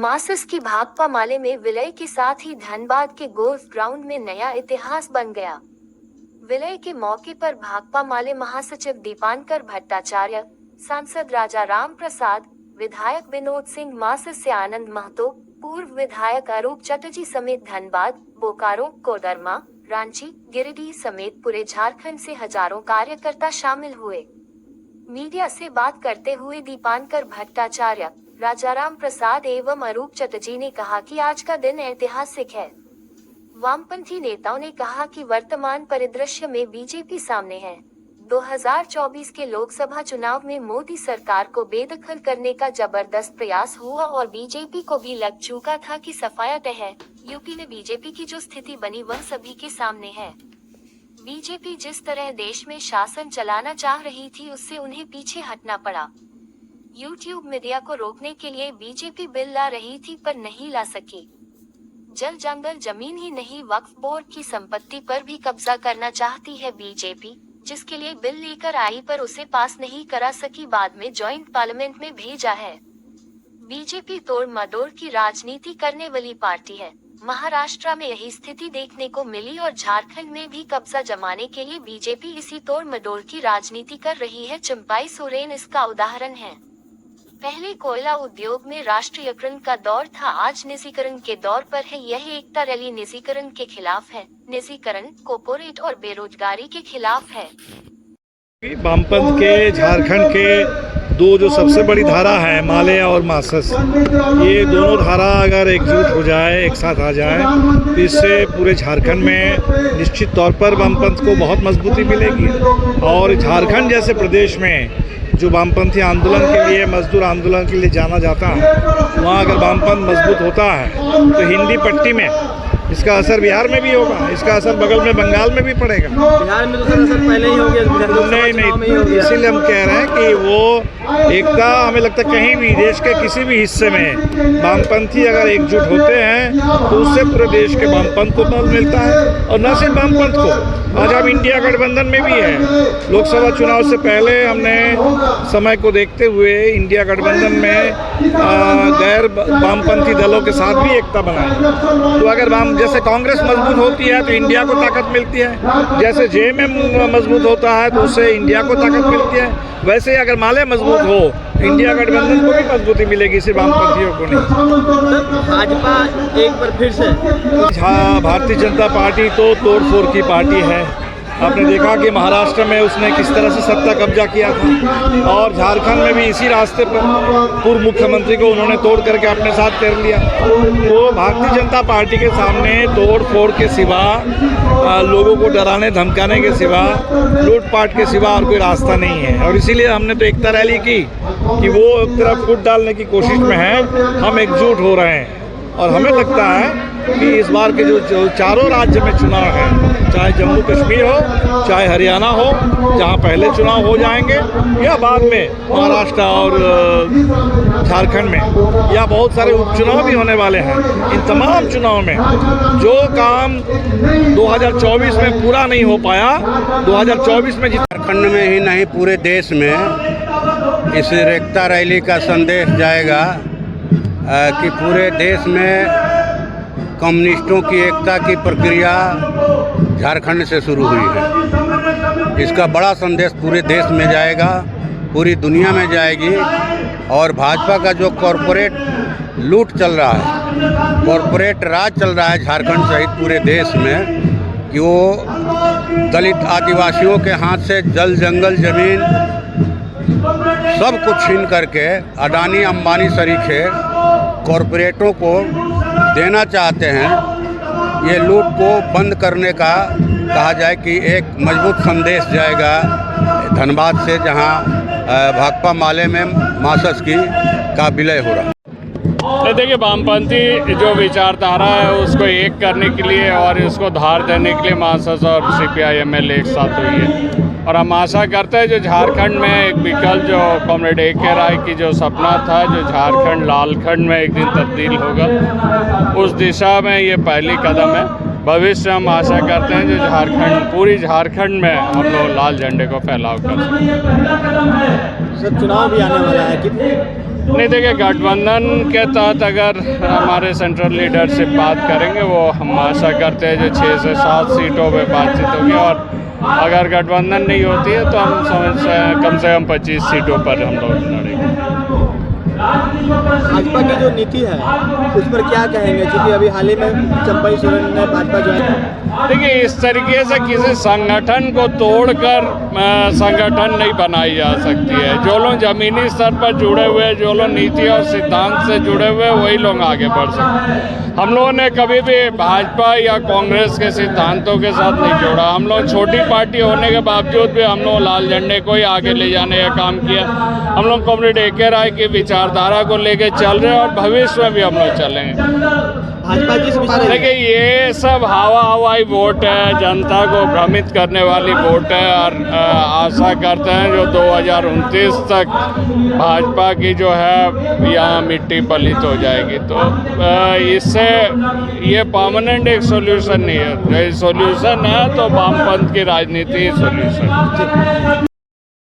मासस की भाकपा माले में विलय के साथ ही धनबाद के गोल्फ ग्राउंड में नया इतिहास बन गया। विलय के मौके पर भाकपा माले महासचिव दीपांकर भट्टाचार्य, सांसद राजा राम प्रसाद, विधायक विनोद सिंह मासस से आनंद महतो, पूर्व विधायक अरूप चटर्जी समेत धनबाद, बोकारो, कोडरमा, रांची, गिरिडीह समेत पूरे झारखंड से हजारों कार्यकर्ता शामिल हुए। मीडिया से बात करते हुए दीपांकर भट्टाचार्य, राजाराम प्रसाद एवं अरूप चटर्जी ने कहा कि आज का दिन ऐतिहासिक है। वामपंथी नेताओं ने कहा कि वर्तमान परिदृश्य में बीजेपी सामने है। 2024 के लोकसभा चुनाव में मोदी सरकार को बेदखल करने का जबरदस्त प्रयास हुआ और बीजेपी को भी लग चुका था कि सफाया तय है। यूपी में बीजेपी की जो स्थिति बनी वह सभी के सामने है। बीजेपी जिस तरह देश में शासन चलाना चाह रही थी उससे उन्हें पीछे हटना पड़ा। यूट्यूब मीडिया को रोकने के लिए बीजेपी बिल ला रही थी पर नहीं ला सकी। जल जंगल जमीन ही नहीं वक्फ बोर्ड की संपत्ति पर भी कब्जा करना चाहती है बीजेपी, जिसके लिए बिल लेकर आई पर उसे पास नहीं करा सकी। बाद में ज्वाइंट पार्लियामेंट में भेजा है। बीजेपी तोड़ मडोड़ की राजनीति करने वाली पार्टी है। महाराष्ट्र में यही स्थिति देखने को मिली और झारखंड में भी कब्जा जमाने के लिए बीजेपी इसी तोड़ मडोड़ की राजनीति कर रही है। चंपाई सोरेन इसका उदाहरण है। पहले कोयला उद्योग में राष्ट्रीयकरण का दौर था, आज निजीकरण के दौर पर है। यह एकता रैली निजीकरण के खिलाफ है, निजीकरण, कॉर्पोरेट और बेरोजगारी के खिलाफ है। वामपंथ के झारखंड के दो जो सबसे बड़ी धारा है, माले और मासस, ये दोनों धारा अगर एकजुट हो जाए, एक साथ आ जाए, तो इससे पूरे झारखंड में निश्चित तौर पर वामपंथ को बहुत मजबूती मिलेगी। और झारखंड जैसे प्रदेश में जो वामपंथी आंदोलन के लिए, मजदूर आंदोलन के लिए जाना जाता है, वहाँ अगर वामपंथ मजबूत होता है तो हिंदी पट्टी में इसका असर बिहार में भी होगा, इसका असर बगल में बंगाल में भी पड़ेगा। बिहार में तो सर असर पहले ही हो गया। नहीं, इसीलिए हम कह रहे हैं कि वो एकता, हमें लगता है कहीं भी देश के किसी भी हिस्से में वामपंथी अगर एकजुट होते हैं तो उससे पूरे देश के वामपंथ को बल मिलता है। और न सिर्फ वामपंथ को, आज हम इंडिया गठबंधन में भी है। लोकसभा चुनाव से पहले हमने समय को देखते हुए इंडिया गठबंधन में गैर वामपंथी दलों के साथ भी एकता बनाई। तो अगर जैसे कांग्रेस मजबूत होती है तो इंडिया को ताकत मिलती है, जैसे जेएमएम मजबूत होता है तो उससे इंडिया को ताकत मिलती है, वैसे ही अगर माले मजबूत हो तो इंडिया गठबंधन को भी मजबूती मिलेगी, सिर्फ वामपंथियों को नहीं। भाजपा एक बार फिर से, भारतीय जनता पार्टी तो तोड़फोड़ की पार्टी है। आपने देखा कि महाराष्ट्र में उसने किस तरह से सत्ता कब्जा किया था और झारखंड में भी इसी रास्ते पर पूर्व मुख्यमंत्री को उन्होंने तोड़ करके अपने साथ कर लिया। तो भारतीय जनता पार्टी के सामने तोड़ फोड़ के सिवा, लोगों को डराने धमकाने के सिवा, लूटपाट के सिवा और कोई रास्ता नहीं है। और इसीलिए हमने तो एकता रैली की कि वो एक तरफ फुट डालने की कोशिश में है, हम एकजुट हो रहे हैं। और हमें लगता है कि इस बार के जो चारों राज्य में चुनाव है, चाहे जम्मू कश्मीर हो, चाहे हरियाणा हो, जहां पहले चुनाव हो जाएंगे, या बाद में महाराष्ट्र और झारखंड में, या बहुत सारे उपचुनाव भी होने वाले हैं, इन तमाम चुनाव में जो काम 2024 में पूरा नहीं हो पाया, 2024 में झारखंड में ही नहीं पूरे देश में इस एकता रैली का संदेश जाएगा कि पूरे देश में कम्युनिस्टों की एकता की प्रक्रिया झारखंड से शुरू हुई है। इसका बड़ा संदेश पूरे देश में जाएगा, पूरी दुनिया में जाएगी। और भाजपा का जो कॉरपोरेट लूट चल रहा है, कॉरपोरेट राज चल रहा है झारखंड सहित पूरे देश में, कि वो दलित आदिवासियों के हाथ से जल जंगल जमीन सब कुछ छीन करके अडानी अंबानी सरीखे कॉरपोरेटों को देना चाहते हैं। ये लूट को बंद करने का कहा जाए कि एक मजबूत संदेश जाएगा धनबाद से, जहां भाकपा माले में मासस का विलय हो रहा है। देखिए, वामपंथी जो विचारधारा है उसको एक करने के लिए और उसको धार देने के लिए मासस और CPI-ML एक साथ हुई है। और हम आशा करते हैं जो झारखंड में एक विकल्प, जो कॉमरेड A.K. राय की जो सपना था, जो झारखंड लालखंड में एक दिन तब्दील होगा, उस दिशा में ये पहली कदम है। भविष्य हम आशा करते हैं जो झारखंड, पूरी झारखंड में हम लोग लाल झंडे को फैलाव कर सकें। सर, चुनाव भी आने वाला है कि नहीं, देखिए गठबंधन के तहत अगर हमारे सेंट्रल लीडरशिप बात करेंगे, वो हम आशा करते हैं जो 6 से 7 सीटों पे बातचीत होगी, और अगर गठबंधन नहीं होती है तो हम कम से कम 25 सीटों पर हम लोग लड़ेंगे। भाजपा की जो नीति है उस पर क्या कहेंगे, क्योंकि अभी हाल ही में चंपई सोरेन ने भाजपा ज्वाइन। देखिए, इस तरीके से किसी संगठन को तोड़कर संगठन नहीं बनाई जा सकती है। जो लोग जमीनी स्तर पर जुड़े हुए हैं, जो लोग नीति और सिद्धांत से जुड़े हुए हैं, वही लोग आगे बढ़ सकते हैं। हम लोगों ने कभी भी भाजपा या कांग्रेस के सिद्धांतों के साथ नहीं जोड़ा। हम लोग छोटी पार्टी होने के बावजूद भी हम लोग लाल झंडे को ही आगे ले जाने का काम किया। हम लोग कॉमरेड ए.के. राय की विचारधारा को लेकर चल रहे हैं और भविष्य में भी हम लोग चलेंगे। भाजपा जिस विचार देखिए, ये सब हवाई वोट है, जनता को भ्रमित करने वाली वोट है, और आशा करते हैं जो 2029 तक भाजपा की जो है यहाँ मिट्टी पलित हो जाएगी। तो इससे ये परमानेंट एक सॉल्यूशन नहीं है। सॉल्यूशन है तो वामपंथ की राजनीति सॉल्यूशन।